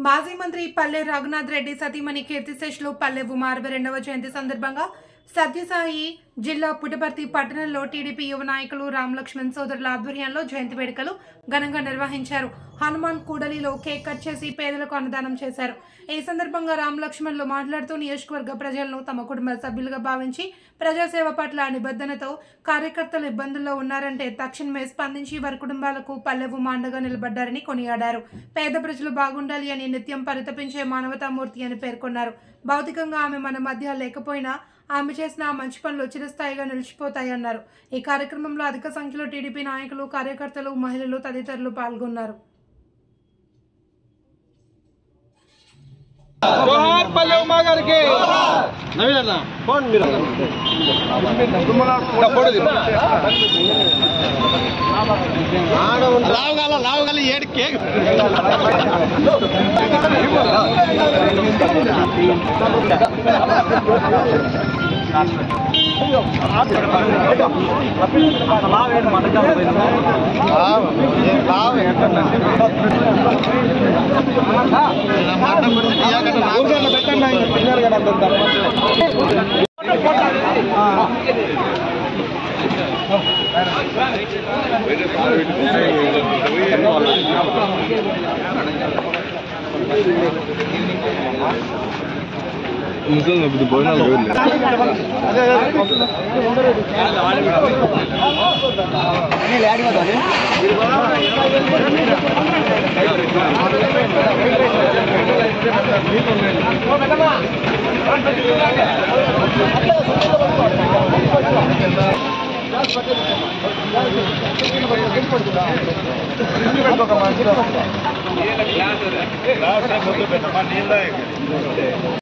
మాజీ మంత్రి పల్లె రఘునాథ్ రెడ్డి సతీమణి కీర్తిశేషులు పల్లె ఉమ 62వ జయంతి సందర్భంగా సత్యసాయి జిల్లా పుట్టపర్తి పట్టణంలో టీడీపీ యువ నాయకులు రామ్ లక్ష్మణ్ సోదరుల ఆధ్వర్యంలో జయంతి వేడుకలు ఘనంగా నిర్వహించారు. హనుమాన్ కూడలిలో కేక్ కట్ చేసి పేదలకు అన్నదానం చేశారు. ఈ సందర్భంగా రామ్ లక్ష్మణ్లు మాట్లాడుతూ నియోజకవర్గ ప్రజలను తమ కుటుంబ సభ్యులుగా భావించి ప్రజాసేవ పట్ల నిబద్ధనతో కార్యకర్తలు ఇబ్బందుల్లో ఉన్నారంటే తక్షణమే స్పందించి వారి కుటుంబాలకు పల్లె ఉమ అండగా నిలబడ్డారని కొనియాడారు. పేద ప్రజలు బాగుండాలి అని నిత్యం పరితపించే మానవతామూర్తి అని పేర్కొన్నారు. భౌతికంగా ఆమె మన మధ్య లేకపోయినా ఆమె చేసిన మంచి పనులు చిరస్థాయిగా నిలిచిపోతాయన్నారు. ఈ కార్యక్రమంలో అధిక సంఖ్యలో టీడీపీ నాయకులు, కార్యకర్తలు, మహిళలు తదితరులు పాల్గొన్నారు. ముసలి భోజనాలు